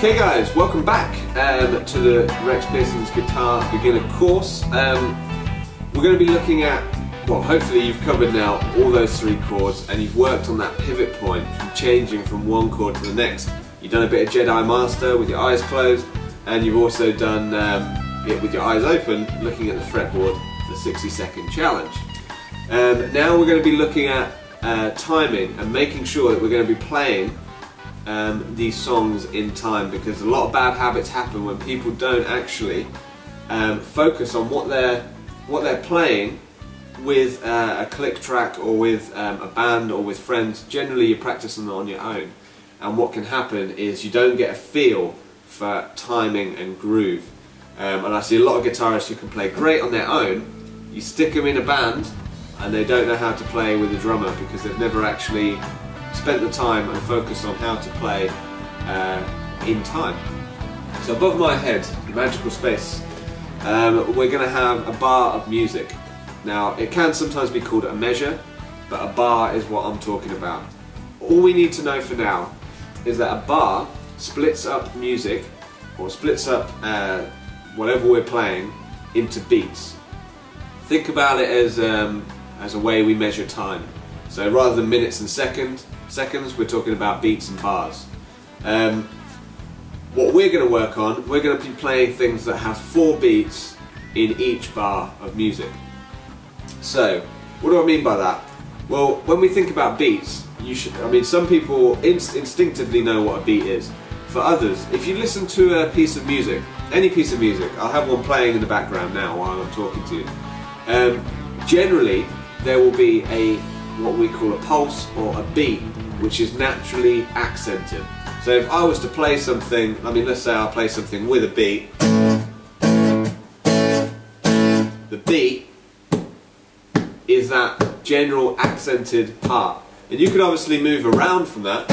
Okay guys, welcome back to the Rex Pearson's Guitar Beginner course. We're going to be looking at, well, hopefully you've covered now all those three chords and you've worked on that pivot point from changing from one chord to the next. You've done a bit of Jedi Master with your eyes closed, and you've also done it with your eyes open, looking at the fretboard, the 60-second challenge. Now we're going to be looking at timing and making sure that we're going to be playing these songs in time, because a lot of bad habits happen when people don't actually focus on what they're playing with a click track or with a band or with friends. Generally you're practicing on your own, and what can happen is you don't get a feel for timing and groove. And I see a lot of guitarists who can play great on their own. You stick them in a band and they don't know how to play with a drummer because they've never actually spent the time and focused on how to play in time. So above my head, the magical space, we're going to have a bar of music. Now it can sometimes be called a measure, but a bar is what I'm talking about. All we need to know for now is that a bar splits up music, or splits up whatever we're playing, into beats. Think about it as a way we measure time. So rather than minutes and seconds, we're talking about beats and bars. What we're going to work on, we're going to be playing things that have 4 beats in each bar of music. So, what do I mean by that? Well, when we think about beats, some people instinctively know what a beat is. For others, if you listen to a piece of music, any piece of music, I'll have one playing in the background now while I'm talking to you. Generally, there will be what we call a pulse or a beat, which is naturally accented. So if I was to play something, let's say I'll play something with a beat, the beat is that general accented part. And you could obviously move around from that,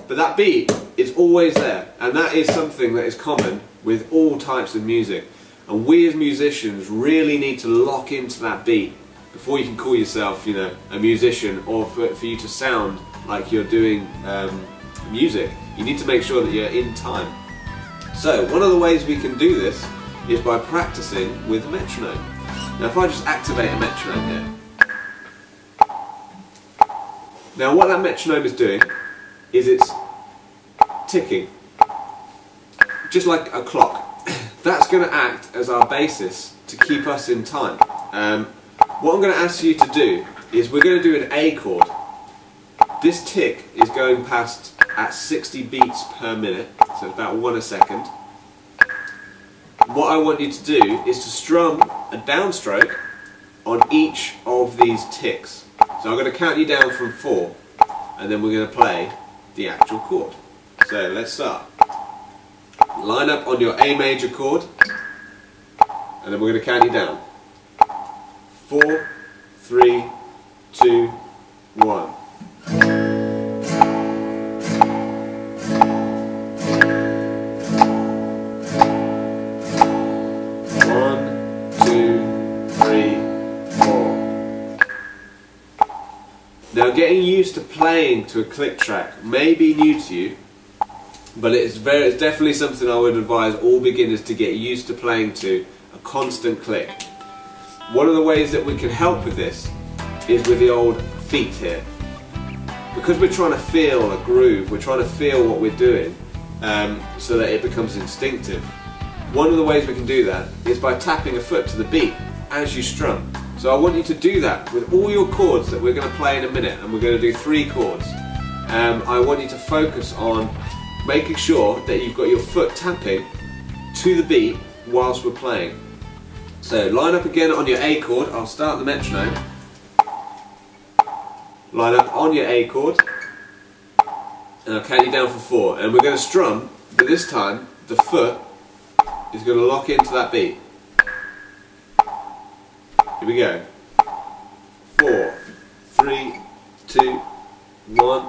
but that beat is always there, and that is something that is common with all types of music. And we as musicians really need to lock into that beat before you can call yourself, a musician, or for you to sound like you're doing music. You need to make sure that you're in time. So one of the ways we can do this is by practicing with a metronome. Now if I just activate a metronome here. Now what that metronome is doing is it's ticking, just like a clock. That's going to act as our basis to keep us in time. What I'm going to ask you to do is we're going to do an A chord. This tick is going past at 60 beats per minute, so it's about 1 a second. What I want you to do is to strum a downstroke on each of these ticks. So I'm going to count you down from 4, and then we're going to play the actual chord. So let's start. Line up on your A major chord, and then we're going to count you down. 4, 3, 2, 1. 1, 2, 3, 4. Now getting used to playing to a click track may be new to you, but it's definitely something I would advise all beginners to get used to playing to, a constant click. One of the ways that we can help with this is with the old feet here. Because we're trying to feel a groove, we're trying to feel what we're doing, so that it becomes instinctive. One of the ways we can do that is by tapping a foot to the beat as you strum. So I want you to do that with all your chords that we're going to play in a minute, and we're going to do 3 chords. I want you to focus on making sure that you've got your foot tapping to the beat whilst we're playing. So line up again on your A chord. I'll start the metronome. Line up on your A chord, and I'll count you down for 4. And we're going to strum, but this time the foot is going to lock into that beat. Here we go. 4, 3, 2, 1.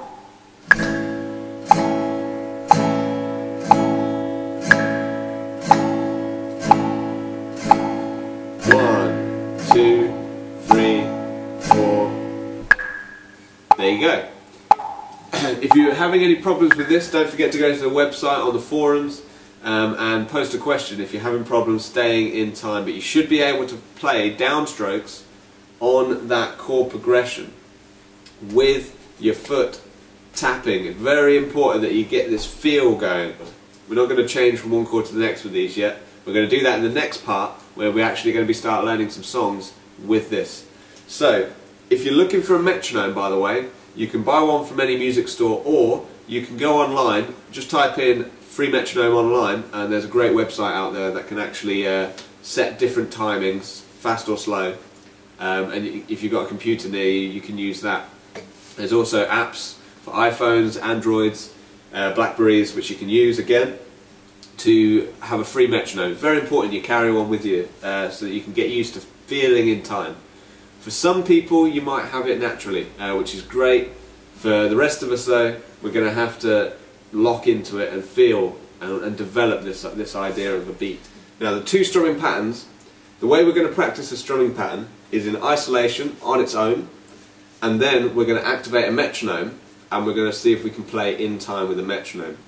1, 2, 3, 4. There you go. If you're having any problems with this, don't forget to go to the website on the forums and post a question if you're having problems staying in time. But you should be able to play downstrokes on that chord progression with your foot tapping. It's very important that you get this feel going. We're not going to change from one chord to the next with these yet. We're going to do that in the next part, where we're actually going to start learning some songs with this. So, if you're looking for a metronome, by the way, you can buy one from any music store, or you can go online, just type in free metronome online, and there's a great website out there that can actually set different timings, fast or slow, and if you've got a computer near you, you can use that. There's also apps for iPhones, Androids, Blackberries, which you can use again to have a free metronome. It's very important you carry one with you so that you can get used to feeling in time. For some people you might have it naturally, which is great. For the rest of us though, we're going to have to lock into it and feel and develop this idea of a beat. Now the two strumming patterns, the way we're going to practice a strumming pattern is in isolation on its own, and then we're going to activate a metronome and we're going to see if we can play in time with a metronome.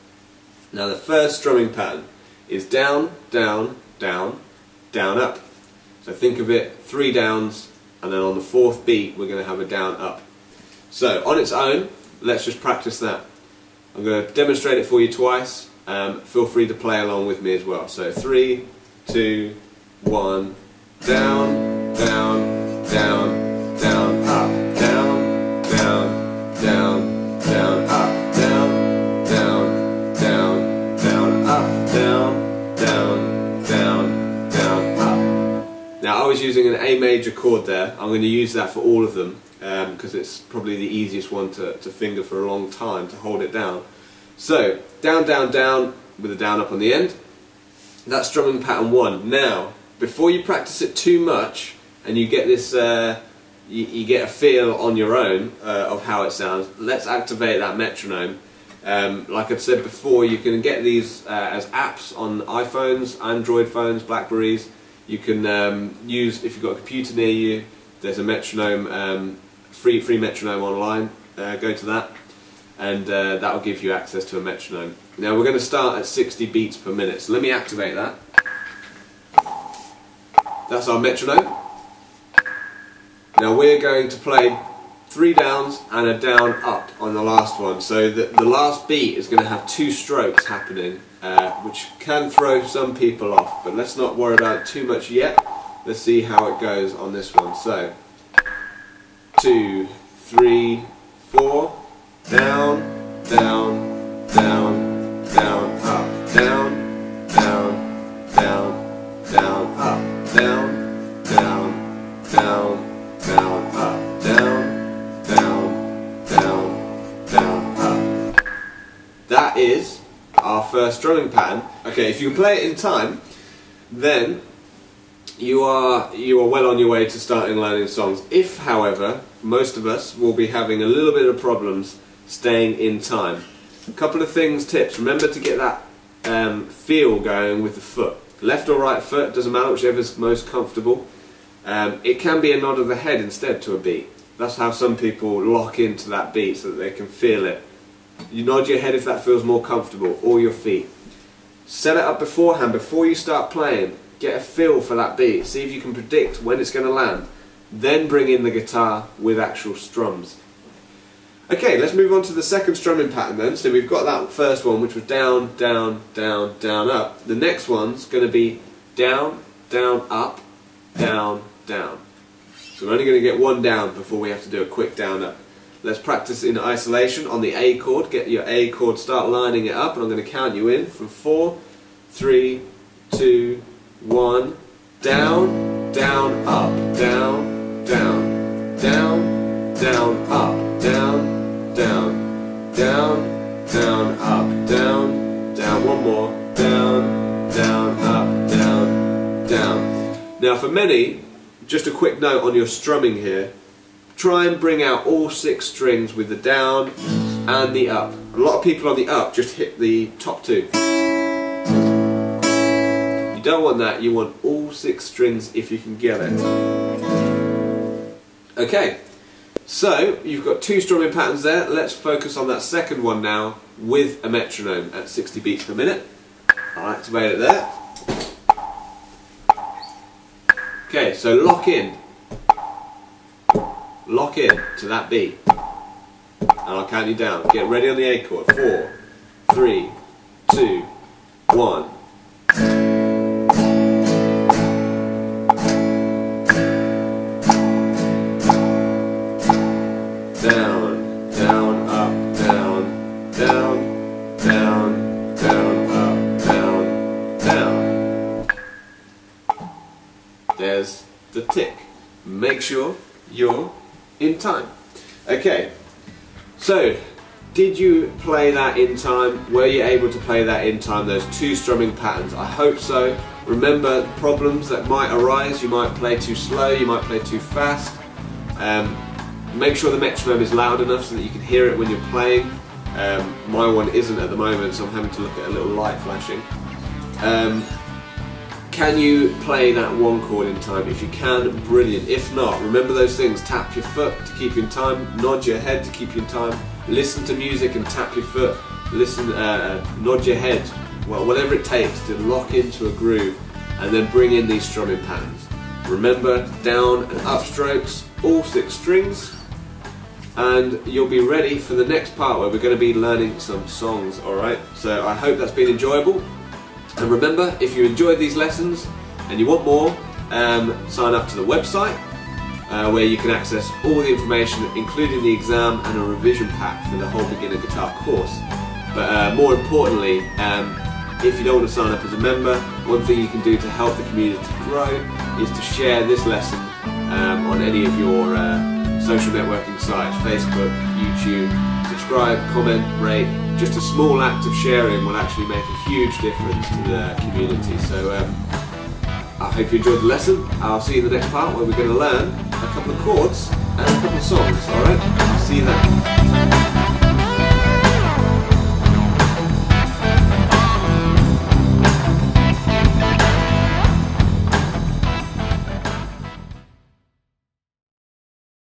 Now the first strumming pattern is down, down, down, down, up. So think of it, 3 downs, and then on the 4th beat we're going to have a down, up. So on its own, let's just practice that. I'm going to demonstrate it for you twice. Feel free to play along with me as well. So 3, 2, 1, down, down, down, down, up, down, down, down, down, up, down, down, down, down, up, down, down, down, down, up. Now I was using an A major chord there. I'm going to use that for all of them because it's probably the easiest one to finger for a long time, to hold it down. So down, down, down with a down up on the end. That's strumming pattern 1. Now, before you practice it too much and you get this, you get a feel on your own of how it sounds, let's activate that metronome. Like I've said before, you can get these as apps on iPhones, Android phones, Blackberries. You can use, if you've got a computer near you, there's a metronome, free metronome online. Go to that, and that will give you access to a metronome. Now we're going to start at 60 beats per minute, so let me activate that. That's our metronome. Now we're going to play 3 downs and a down up on the last one, so the last beat is going to have 2 strokes happening, which can throw some people off, but let's not worry about it too much yet. Let's see how it goes on this one. So 2, 3, 4, down, down, down, down, up, down, down, down, down, up, down, down, down, down, up, down, down, down, down, up. That is our first strumming pattern. Okay, if you can play it in time, then you are well on your way to starting learning songs. If, however, most of us will be having a little bit of problems staying in time. A couple of tips. Remember to get that feel going with the foot. Left or right foot, doesn't matter, whichever's most comfortable. It can be a nod of the head instead to a beat. That's how some people lock into that beat so that they can feel it. You nod your head if that feels more comfortable, or your feet. Set it up beforehand, before you start playing. Get a feel for that beat, see if you can predict when it's going to land. Then bring in the guitar with actual strums. Okay, let's move on to the second strumming pattern then. So we've got that first one, which was down, down, down, down, up. The next one's going to be down, down, up, down, down. So we're only going to get 1 down before we have to do a quick down, up. Let's practice in isolation on the A chord. Get your A chord, start lining it up, and I'm going to count you in from 4, 3, 2, 1, down, down, up, down, down, down, down, up, down, down, down, down, up, down, down, one more, down, down, up, down, down. Now for many, just a quick note on your strumming here, try and bring out all 6 strings with the down and the up. A lot of people on the up just hit the top 2. You don't want that, you want all 6 strings if you can get it. Okay, So you've got 2 strumming patterns there. Let's focus on that second one now with a metronome at 60 beats per minute. I'll activate it there. Okay, so lock in to that beat, and I'll count you down. Get ready on the A chord. 4, 3, 2, 1. Down, down, up, down, down, down, down, up, down, down. There's the tick. Make sure you're in time. Okay, so did you play that in time? Were you able to play that in time, those 2 strumming patterns? I hope so. Remember problems that might arise. You might play too slow, you might play too fast. Make sure the metronome is loud enough so that you can hear it when you're playing. My one isn't at the moment, so I'm having to look at a little light flashing. Can you play that 1 chord in time? If you can, brilliant. If not, remember those things. Tap your foot to keep you in time, nod your head to keep you in time, listen to music and tap your foot, listen, nod your head, well, whatever it takes to lock into a groove, and then bring in these strumming patterns. Remember, down and up strokes, all 6 strings, and you'll be ready for the next part where we're going to be learning some songs, alright? So I hope that's been enjoyable. And remember, if you enjoyed these lessons and you want more, sign up to the website where you can access all the information, including the exam and a revision pack for the whole beginner guitar course. But more importantly, if you don't want to sign up as a member, one thing you can do to help the community grow is to share this lesson on any of your social networking sites, Facebook, YouTube. Subscribe, comment, rate. Just a small act of sharing will actually make a huge difference to the community. So I hope you enjoyed the lesson. I'll see you in the next part where we're going to learn a couple of chords and a couple of songs, alright?